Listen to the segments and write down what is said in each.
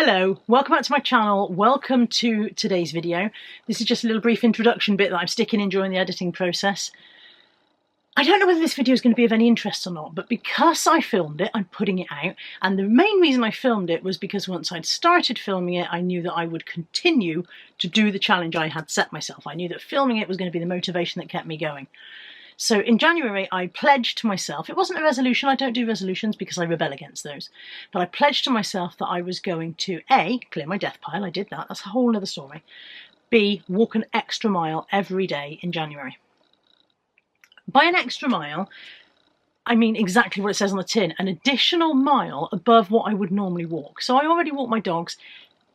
Hello, welcome back to my channel. Welcome to today's video. This is just a little brief introduction bit that I'm sticking in during the editing process. I don't know whether this video is going to be of any interest or not, but because I filmed it, I'm putting it out. And the main reason I filmed it was because once I'd started filming it, I knew that I would continue to do the challenge I had set myself. I knew that filming it was going to be the motivation that kept me going. So in January, I pledged to myself, it wasn't a resolution, I don't do resolutions because I rebel against those, but I pledged to myself that I was going to A, clear my death pile, I did that, that's a whole other story, B, walk an extra mile every day in January. By an extra mile, I mean exactly what it says on the tin, an additional mile above what I would normally walk. So I already walk my dogs,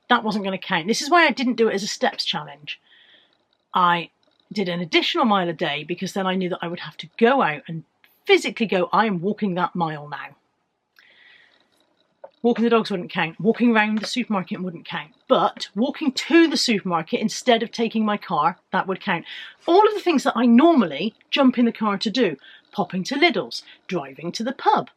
that wasn't going to count. This is why I didn't do it as a steps challenge. I did an additional mile a day because then I knew that I would have to go out and physically go, I am walking that mile now. Walking the dogs wouldn't count. Walking around the supermarket wouldn't count. But walking to the supermarket instead of taking my car, that would count. All of the things that I normally jump in the car to do. Popping to Lidl's, driving to the pub.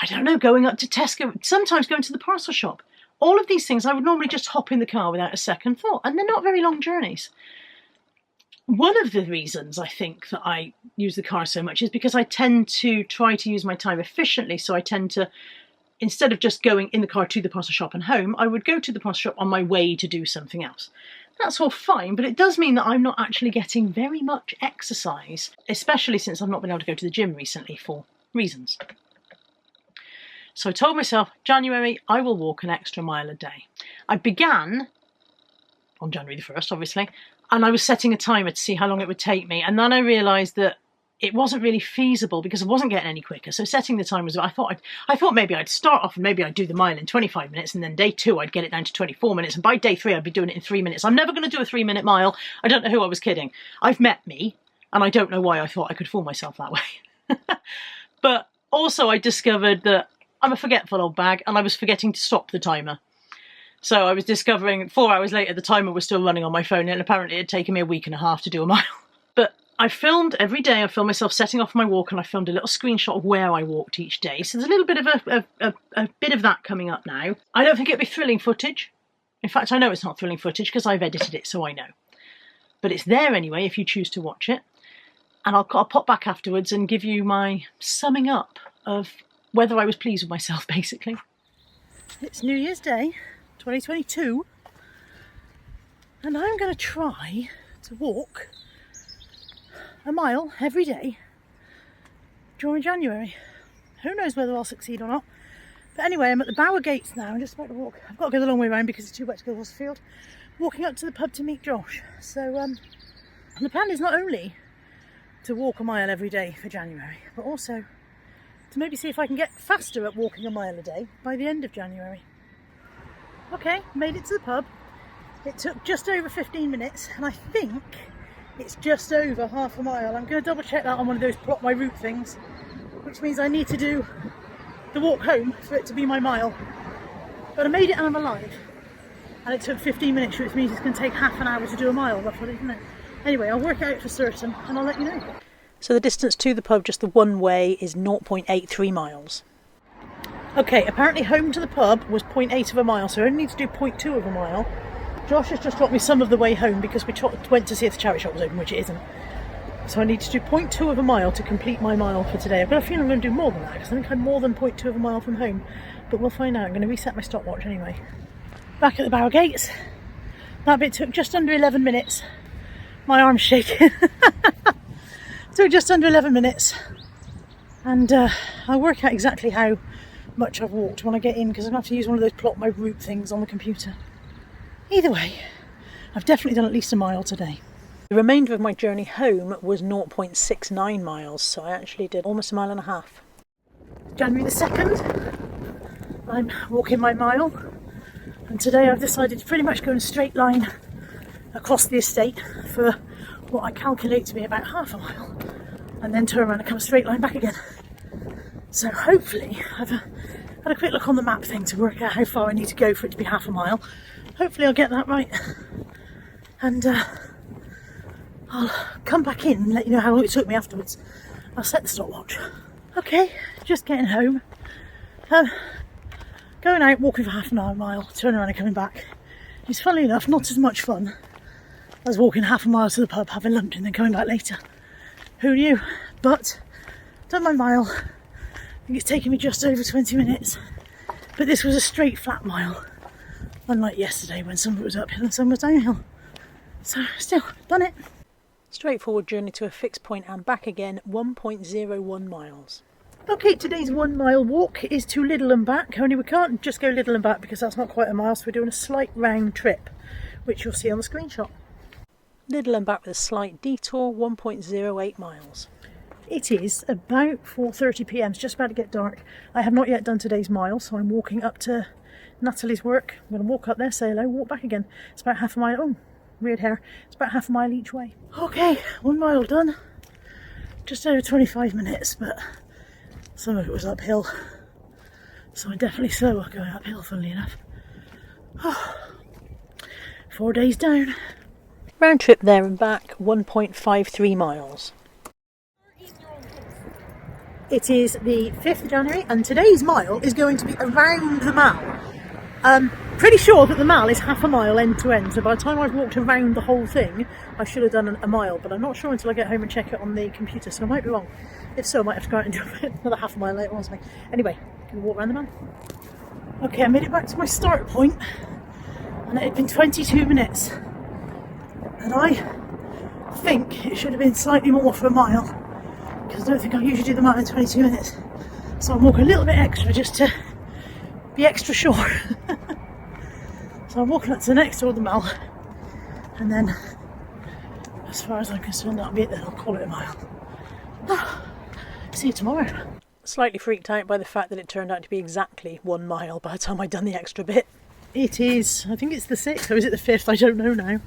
I don't know, going up to Tesco, sometimes going to the parcel shop. All of these things I would normally just hop in the car without a second thought. And they're not very long journeys. One of the reasons I think that I use the car so much is because I tend to try to use my time efficiently. So I tend to, instead of just going in the car to the parcel shop and home, I would go to the parcel shop on my way to do something else. That's all fine, but it does mean that I'm not actually getting very much exercise, especially since I've not been able to go to the gym recently for reasons. So I told myself, January, I will walk an extra mile a day. I began on January the 1st, obviously, and I was setting a timer to see how long it would take me. And then I realised that it wasn't really feasible because I wasn't getting any quicker. So setting the time was, I thought maybe I'd start off and maybe I'd do the mile in 25 minutes and then day 2 I'd get it down to 24 minutes. And by day 3 I'd be doing it in 3 minutes. I'm never going to do a 3-minute mile. I don't know who I was kidding. I've met me and I don't know why I thought I could fool myself that way. But also I discovered that I'm a forgetful old bag and I was forgetting to stop the timer. So I was discovering 4 hours later the timer was still running on my phone and apparently it had taken me a week and a half to do a mile. But I filmed every day, I filmed myself setting off my walk and I filmed a little screenshot of where I walked each day. So there's a little bit of a bit of that coming up now. I don't think it'll be thrilling footage. In fact, I know it's not thrilling footage because I've edited it, so I know. But it's there anyway if you choose to watch it. And I'll pop back afterwards and give you my summing up of whether I was pleased with myself, basically. It's New Year's Day, 2022. And I'm going to try to walk a mile every day during January. Who knows whether I'll succeed or not. But anyway, I'm at the Bower Gates now. I'm just about to walk. I've got to go the long way around because it's too wet to go across the field. Walking up to the pub to meet Josh. So the plan is not only to walk a mile every day for January, but also to maybe see if I can get faster at walking a mile a day by the end of January. Okay, made it to the pub. It took just over 15 minutes and I think it's just over half a mile. I'm going to double check that on one of those plot my route things, which means I need to do the walk home for it to be my mile. But I made it and I'm alive. And it took 15 minutes, which means it's going to take half an hour to do a mile roughly, isn't it? Anyway, I'll work it out for certain and I'll let you know. So the distance to the pub, just the one way, is 0.83 miles. Okay, apparently home to the pub was 0.8 of a mile, so I only need to do 0.2 of a mile. Josh has just dropped me some of the way home because we went to see if the charity shop was open, which it isn't. So I need to do 0.2 of a mile to complete my mile for today. I've got a feeling I'm going to do more than that because I think I'm more than 0.2 of a mile from home. But we'll find out. I'm going to reset my stopwatch anyway. Back at the Bower Gates. That bit took just under 11 minutes. My arm's shaking. Took just under 11 minutes. And I'll work out exactly how much I've walked when I get in because I'm going to have to use one of those plot my route things on the computer. Either way, I've definitely done at least a mile today. The remainder of my journey home was 0.69 miles, so I actually did almost a mile and a half. January the 2nd, I'm walking my mile, and today I've decided to pretty much go in a straight line across the estate for what I calculate to be about half a mile, and then turn around and come a straight line back again. So hopefully, I've had a quick look on the map thing to work out how far I need to go for it to be half a mile. Hopefully I'll get that right. And I'll come back in and let you know how long it took me afterwards. I'll set the stopwatch. Okay, just getting home. Going out, walking for half an hour, mile, turning around and coming back. It's funnily enough not as much fun as walking half a mile to the pub, having lunch and then coming back later. Who knew? But done my mile. I think it's taken me just over 20 minutes. But this was a straight flat mile, unlike yesterday when some of it was uphill and some was downhill. So still, done it. Straightforward journey to a fixed point and back again, 1.01 miles. Okay, today's 1 mile walk is to Lidl and back, only we can't just go Lidl and back because that's not quite a mile, so we're doing a slight round trip, which you'll see on the screenshot. Lidl and back with a slight detour, 1.08 miles. It is about 4:30 p.m, it's just about to get dark. I have not yet done today's mile, so I'm walking up to Natalie's work. I'm going to walk up there, say hello, walk back again. It's about half a mile, oh, weird hair. It's about half a mile each way. Okay, 1 mile done. Just over 25 minutes, but some of it was uphill, so I'm definitely slower going uphill, funnily enough. 4 days down. Round trip there and back, 1.53 miles. It is the 5th of January and today's mile is going to be around the mall. Pretty sure that the mall is half a mile end to end, so by the time I've walked around the whole thing I should have done a mile, but I'm not sure until I get home and check it on the computer, so I might be wrong. If so, I might have to go out and do another half a mile later on. Anyway, gonna walk around the mall. Okay, I made it back to my start point and it had been 22 minutes and I think it should have been slightly more for a mile because I don't think I usually do the mile in 22 minutes, so I'm walking a little bit extra just to be extra sure. So I'm walking up to the next door of the mall and then as far as I'm concerned that'll be it then, I'll call it a mile. See you tomorrow. Slightly freaked out by the fact that it turned out to be exactly 1 mile by the time I'd done the extra bit. It is, I think it's the 6th, or is it the 5th? I don't know now.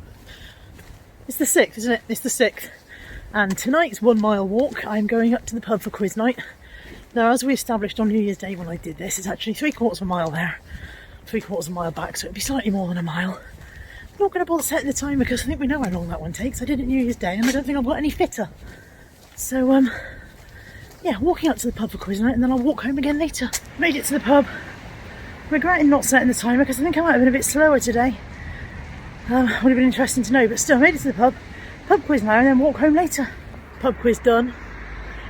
It's the 6th, isn't it? It's the 6th. And tonight's 1 mile walk, I'm going up to the pub for quiz night. Now, as we established on New Year's Day when I did this, it's actually 3/4 of a mile there, 3/4 of a mile back, so it'd be slightly more than a mile. I'm not going to bother setting the time because I think we know how long that one takes. I did it New Year's Day and I don't think I've got any fitter. So, yeah, walking up to the pub for quiz night and then I'll walk home again later. Made it to the pub. Regretting not setting the timer because I think I might have been a bit slower today. Would have been interesting to know, but still made it to the pub. Pub quiz now and then walk home later. Pub quiz done.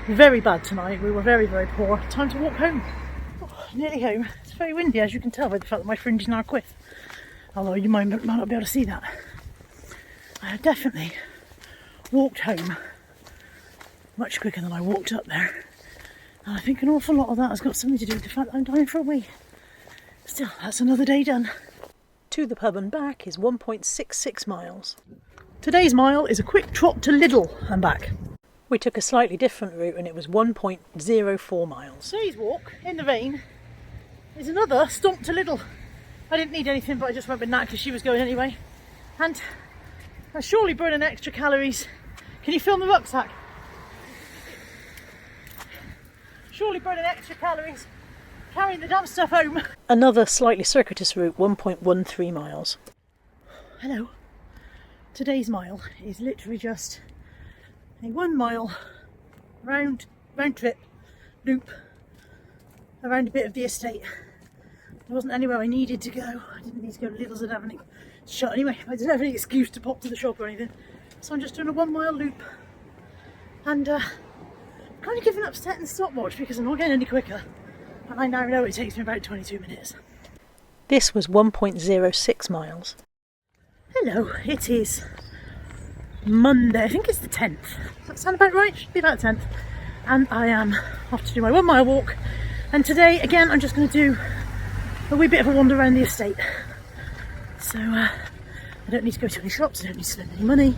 Very bad tonight. We were very, very poor. Time to walk home. Oh, nearly home. It's very windy, as you can tell by the fact that my fringe is now quiff. Although you might not be able to see that. I have definitely walked home much quicker than I walked up there. And I think an awful lot of that has got something to do with the fact that I'm dying for a wee. Still, that's another day done. To the pub and back is 1.66 miles. Today's mile is a quick trot to Lidl and back. We took a slightly different route and it was 1.04 miles. Today's walk, in the rain, is another stomp to Lidl. I didn't need anything, but I just went with Nat because she was going anyway. And I'm surely burning extra calories. Can you film the rucksack? Surely burning extra calories. Carrying the damn stuff home. Another slightly circuitous route, 1.13 miles. Hello. Today's mile is literally just a 1 mile round trip loop around a bit of the estate. There wasn't anywhere I needed to go. I didn't need to go to Lidl's, I didn't have any shut anyway. I didn't have any excuse to pop to the shop or anything. So I'm just doing a 1 mile loop. And kind of given up setting the stopwatch because I'm not getting any quicker. And I now know it takes me about 22 minutes. This was 1.06 miles. Hello, it is Monday, I think it's the 10th. Does that sound about right? Should be about the 10th. And I am off to do my 1 mile walk. And today, again, I'm just going to do a wee bit of a wander around the estate. So I don't need to go to any shops, I don't need to spend any money.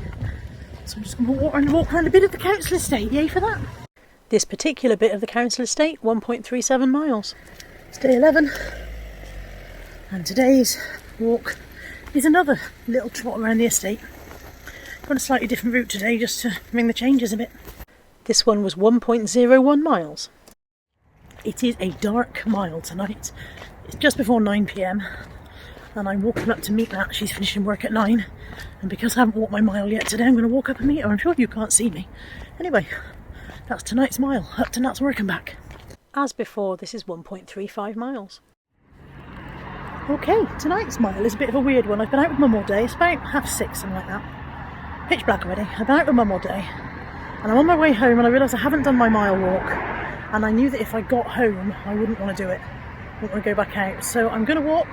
So I'm just going to walk around a bit of the council estate. Yay for that. This particular bit of the council estate, 1.37 miles. It's day 11. And today's walk is another little trot around the estate. Got a slightly different route today just to bring the changes a bit. This one was 1.01 miles. It is a dark mile tonight. It's just before 9 p.m. and I'm walking up to meet Nat. She's finishing work at 9, and because I haven't walked my mile yet today, I'm going to walk up and meet her. I'm sure you can't see me. Anyway, that's tonight's mile, up to Nat's work and back. As before, this is 1.35 miles. Okay, tonight's mile is a bit of a weird one. I've been out with Mum all day. It's about 6:30, something like that. Pitch black already. I've been out with Mum all day. And I'm on my way home and I realised I haven't done my mile walk. And I knew that if I got home, I wouldn't want to do it. I wouldn't want to go back out. So I'm going to walk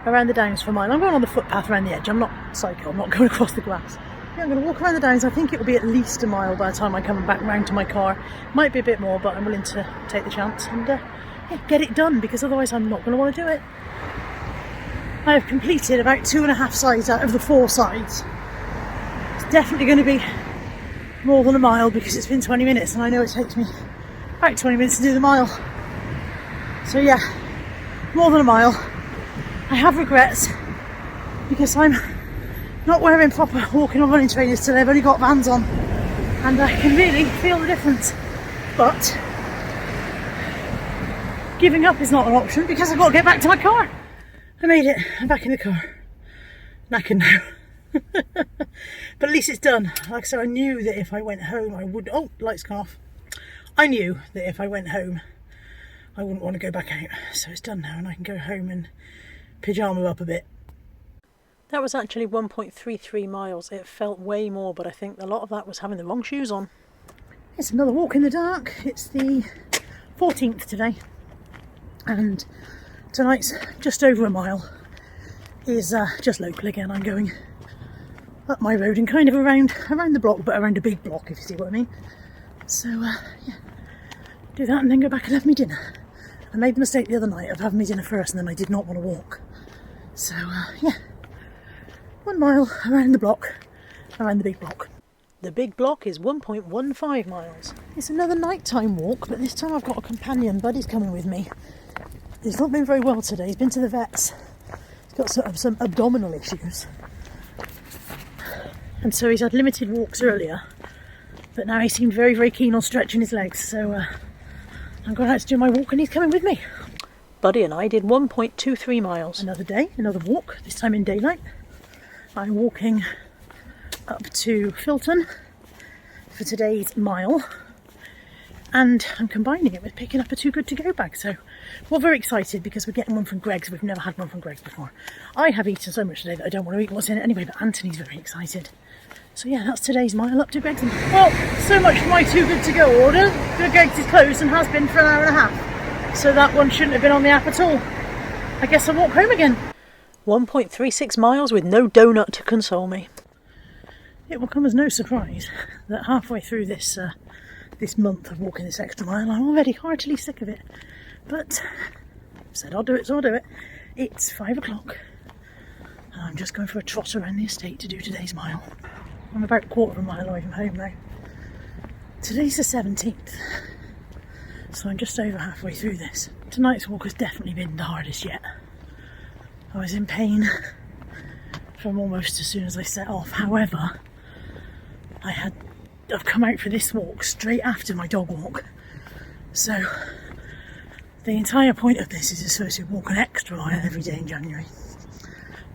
around the downs for a mile. I'm going on the footpath around the edge. I'm not psycho. I'm not going across the grass. Yeah, I'm going to walk around the downs. I think it will be at least a mile by the time I come back round to my car. Might be a bit more, but I'm willing to take the chance and get it done, because otherwise I'm not going to want to do it. I have completed about 2.5 sides out of the 4 sides. It's definitely going to be more than a mile because it's been 20 minutes and I know it takes me about 20 minutes to do the mile. So yeah, more than a mile. I have regrets because I'm not wearing proper walking or running trainers today. I've only got Vans on and I can really feel the difference. But giving up is not an option because I've got to get back to my car. I made it. I'm back in the car. Knackered now. But at least it's done. Like I said, I knew that if I went home I would... Oh, lights gone off. I knew that if I went home I wouldn't want to go back out. So it's done now and I can go home and pyjama up a bit. That was actually 1.33 miles. It felt way more, but I think a lot of that was having the wrong shoes on. It's another walk in the dark. It's the 14th today. And tonight's just over a mile. Is just local again. I'm going up my road and kind of around the block, but around a big block, if you see what I mean. So yeah, do that and then go back and have me dinner. I made the mistake the other night of having me dinner first and then I did not want to walk. So yeah, 1 mile around the block, around the big block. The big block is 1.15 miles. It's another nighttime walk, but this time I've got a companion. Buddy's coming with me. He's not been very well today. He's been to the vets. He's got some abdominal issues. And so he's had limited walks earlier. But now he seemed very, very keen on stretching his legs. So I'm going out to do my walk and he's coming with me. Buddy and I did 1.23 miles. Another day, another walk, this time in daylight. I'm walking up to Filton for today's mile. And I'm combining it with picking up a Too Good To Go bag. So we're very excited because we're getting one from Greggs. We've never had one from Greggs before. I have eaten so much today that I don't want to eat what's in it anyway, but Anthony's very excited. So yeah, that's today's mile up to Greggs. Well, so much for my Too Good To Go order. Greggs is closed and has been for an hour and a half. So that one shouldn't have been on the app at all. I guess I'll walk home again. 1.36 miles with no donut to console me. It will come as no surprise that halfway through this month of walking this extra mile, I'm already heartily sick of it. But I said I'll do it, so I'll do it. It's 5 o'clock and I'm just going for a trot around the estate to do today's mile. I'm about a quarter of a mile away from home now. Today's the 17th, so I'm just over halfway through this. Tonight's walk has definitely been the hardest yet. I was in pain from almost as soon as I set off. However, I've come out for this walk straight after my dog walk. So the entire point of this is supposed to walk an extra mile every day in January.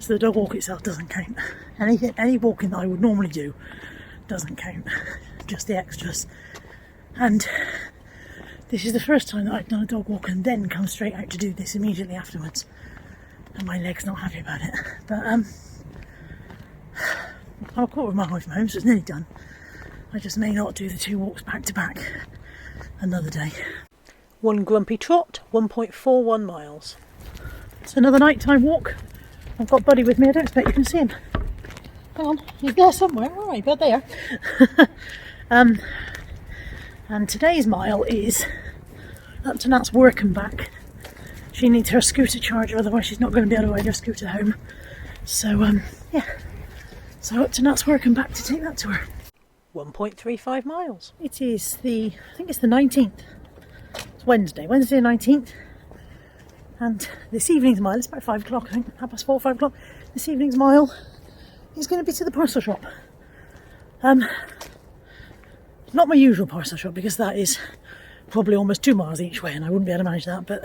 So the dog walk itself doesn't count. Any walking that I would normally do doesn't count. Just the extras. And this is the first time that I've done a dog walk and then come straight out to do this immediately afterwards. And my leg's not happy about it. But I'm a quarter of a mile away from home, so it's nearly done. I just may not do the 2 walks back to back another day. 1 grumpy trot, 1.41 miles. It's another nighttime walk. I've got Buddy with me. I don't expect you can see him. Hang on, he's there somewhere. All right, but there. And today's mile is up to Nat's work and back. She needs her scooter charger, otherwise she's not going to be able to ride her scooter home. So yeah. So up to Nat's work and back to take that to her. 1.35 miles. It is I think it's the 19th. It's Wednesday the 19th. And this evening's mile, it's about 5 o'clock, I think, 4:30, 5 o'clock. This evening's mile is going to be to the parcel shop. Not my usual parcel shop because that is probably almost 2 miles each way and I wouldn't be able to manage that, but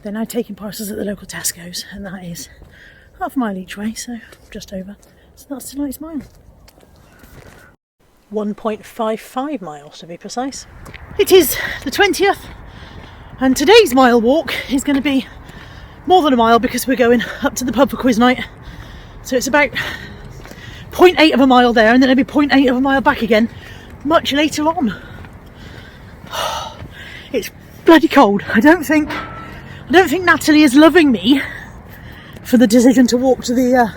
they're now taking parcels at the local Tesco's and that is half a mile each way, so just over. So that's tonight's mile. 1.55 miles to be precise. It is the 20th and today's mile walk is going to be more than a mile because we're going up to the pub for quiz night. So it's about 0.8 of a mile there, and then it'll be 0.8 of a mile back again much later on. It's bloody cold. I don't think Natalie is loving me for the decision to walk to the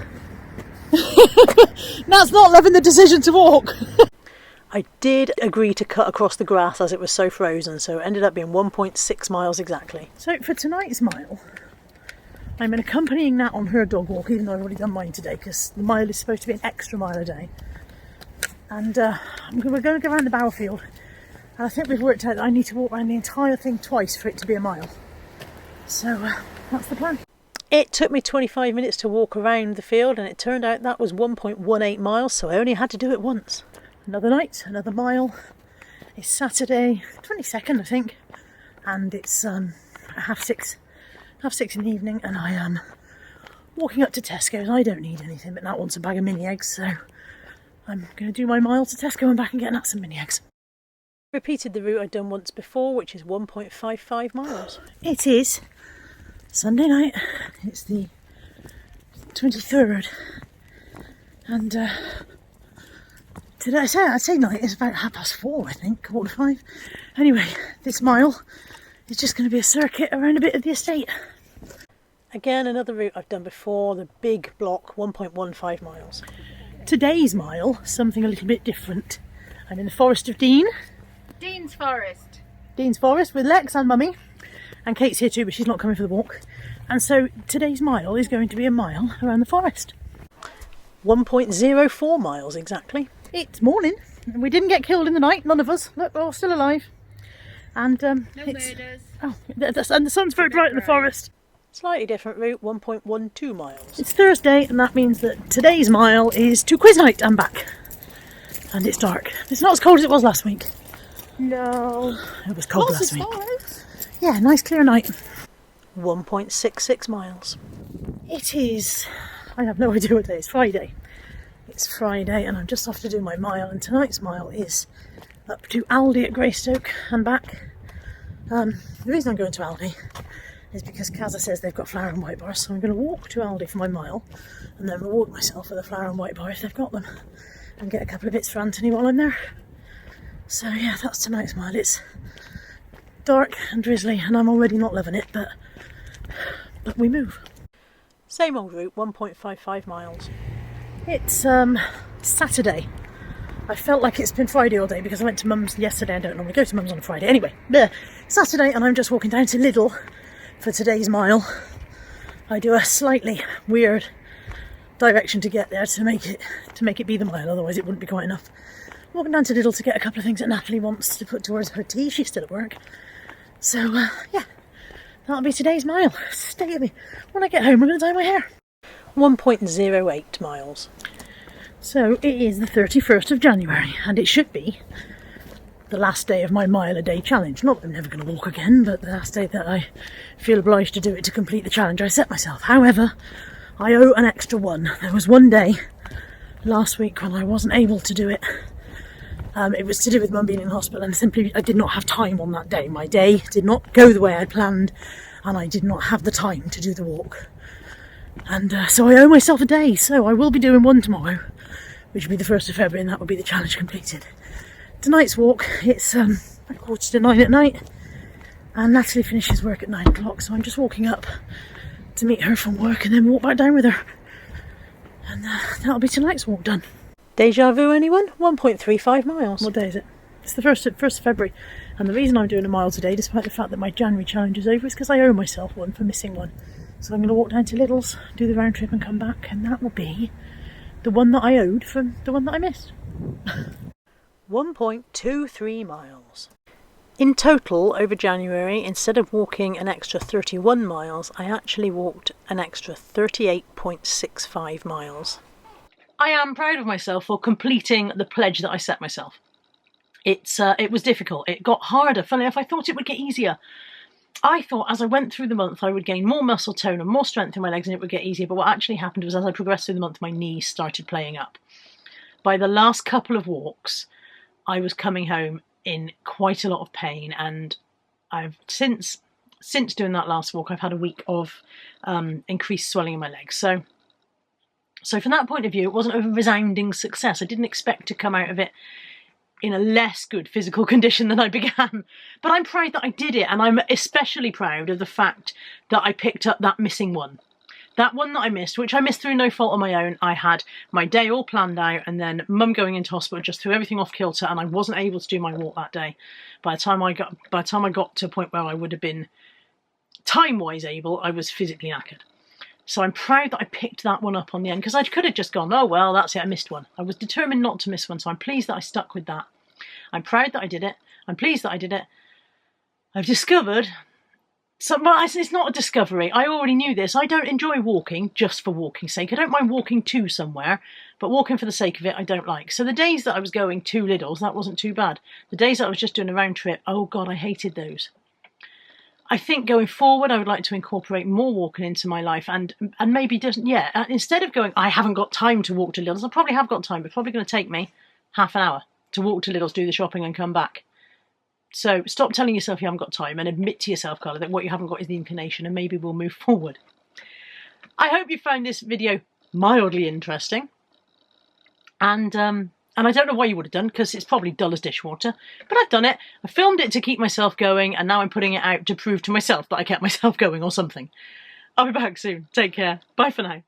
Nat's not loving the decision to walk. I did agree to cut across the grass as it was so frozen, so it ended up being 1.6 miles exactly. So for tonight's mile, I'm accompanying Nat on her dog walk, even though I've already done mine today, because the mile is supposed to be an extra mile a day. And we're going to go around the Bowerfield, and I think we've worked out that I need to walk around the entire thing twice for it to be a mile. So that's the plan. It took me 25 minutes to walk around the field, and it turned out that was 1.18 miles, so I only had to do it once. Another night, another mile. It's Saturday, 22nd I think, and it's 6:30 in the evening, and I am walking up to Tesco's. I don't need anything, but Nat wants a bag of mini eggs, so I'm going to do my mile to Tesco and back and get Nat some mini eggs. Repeated the route I'd done once before, which is 1.55 miles. It is Sunday night, it's the 23rd, and today, I'd say night is about 4:30, I think, 4:45. Anyway, this mile is just going to be a circuit around a bit of the estate. Again, another route I've done before, the big block, 1.15 miles. Today's mile, something a little bit different. I'm in the Forest of Dean. Dean's Forest. Dean's Forest with Lex and Mummy. And Kate's here too, but she's not coming for the walk. And so today's mile is going to be a mile around the forest. 1.04 miles exactly. It's morning. We didn't get killed in the night, none of us. Look, we're all still alive. And no murders. Oh, and the sun's very bright in the forest. Slightly different route, 1.12 miles. It's Thursday, and that means that today's mile is to quiz night and back. And it's dark. It's not as cold as it was last week. No. It was cold last week. Yeah, nice clear night. 1.66 miles. It is, I have no idea what day, it's Friday. It's Friday and I'm just off to do my mile, and tonight's mile is up to Aldi at Greystoke and back. The reason I'm going to Aldi is because Kazza says they've got flour and white bars, so I'm going to walk to Aldi for my mile and then reward myself with a flour and white bar if they've got them, and get a couple of bits for Anthony while I'm there. So yeah, that's tonight's mile. It's dark and drizzly and I'm already not loving it, but we move. Same old route, 1.55 miles. It's Saturday. I felt like it's been Friday all day because I went to Mum's yesterday. I don't normally go to Mum's on a Friday. Anyway, Saturday, and I'm just walking down to Lidl for today's mile. I do a slightly weird direction to get there to make it be the mile, otherwise it wouldn't be quite enough. Walking down to Lidl to get a couple of things that Natalie wants to put towards her tea. She's still at work. So yeah, that'll be today's mile. Stay with me. When I get home, I'm going to dye my hair. 1.08 miles. So it is the 31st of January, and it should be the last day of my mile a day challenge. Not that I'm never going to walk again, but the last day that I feel obliged to do it to complete the challenge I set myself. However, I owe an extra one. There was one day last week when I wasn't able to do it. It was to do with Mum being in hospital, and simply I did not have time on that day. My day did not go the way I planned, and I did not have the time to do the walk. And so I owe myself a day, so I will be doing one tomorrow, which will be the 1st of February, and that will be the challenge completed. Tonight's walk, it's 9:15 at night, and Natalie finishes work at 9 o'clock, so I'm just walking up to meet her from work and then walk back down with her. And that'll be tonight's walk done. Deja vu, anyone? 1.35 miles. What day is it? It's the 1st of February, and the reason I'm doing a mile today, despite the fact that my January challenge is over, is because I owe myself one for missing one. So I'm going to walk down to Lidl's, do the round trip and come back, and that will be the one that I owed from the one that I missed. 1.23 miles. In total, over January, instead of walking an extra 31 miles, I actually walked an extra 38.65 miles. I am proud of myself for completing the pledge that I set myself. It was difficult. It got harder. Funnily enough, I thought it would get easier. I thought as I went through the month I would gain more muscle tone and more strength in my legs and it would get easier, but what actually happened was as I progressed through the month my knees started playing up. By the last couple of walks I was coming home in quite a lot of pain, and I've since since doing that last walk, I've had a week of increased swelling in my legs. So from that point of view, it wasn't a resounding success. I didn't expect to come out of it in a less good physical condition than I began. But I'm proud that I did it, and I'm especially proud of the fact that I picked up that missing one. That one that I missed, which I missed through no fault of my own. I had my day all planned out, and then Mum going into hospital just threw everything off kilter, and I wasn't able to do my walk that day. By the time I got to a point where I would have been time-wise able, I was physically knackered. So I'm proud that I picked that one up on the end, because I could have just gone, oh well, that's it, I missed one. I was determined not to miss one, so I'm pleased that I stuck with that. I'm proud that I did it. I'm pleased that I did it. I've discovered. Well, it's not a discovery. I already knew this. I don't enjoy walking just for walking's sake. I don't mind walking to somewhere, but walking for the sake of it, I don't like. So the days that I was going to Lidl's, that wasn't too bad. The days that I was just doing a round trip, oh God, I hated those. I think going forward, I would like to incorporate more walking into my life, and maybe instead of going, I haven't got time to walk to Lidl's, I probably have got time, but it's probably going to take me half an hour to walk to Lidl's, do the shopping and come back. So stop telling yourself you haven't got time and admit to yourself, Carla, that what you haven't got is the inclination, and maybe we'll move forward. I hope you found this video mildly interesting. And I don't know why you would have done, because it's probably dull as dishwater, but I've done it. I filmed it to keep myself going, and now I'm putting it out to prove to myself that I kept myself going or something. I'll be back soon. Take care. Bye for now.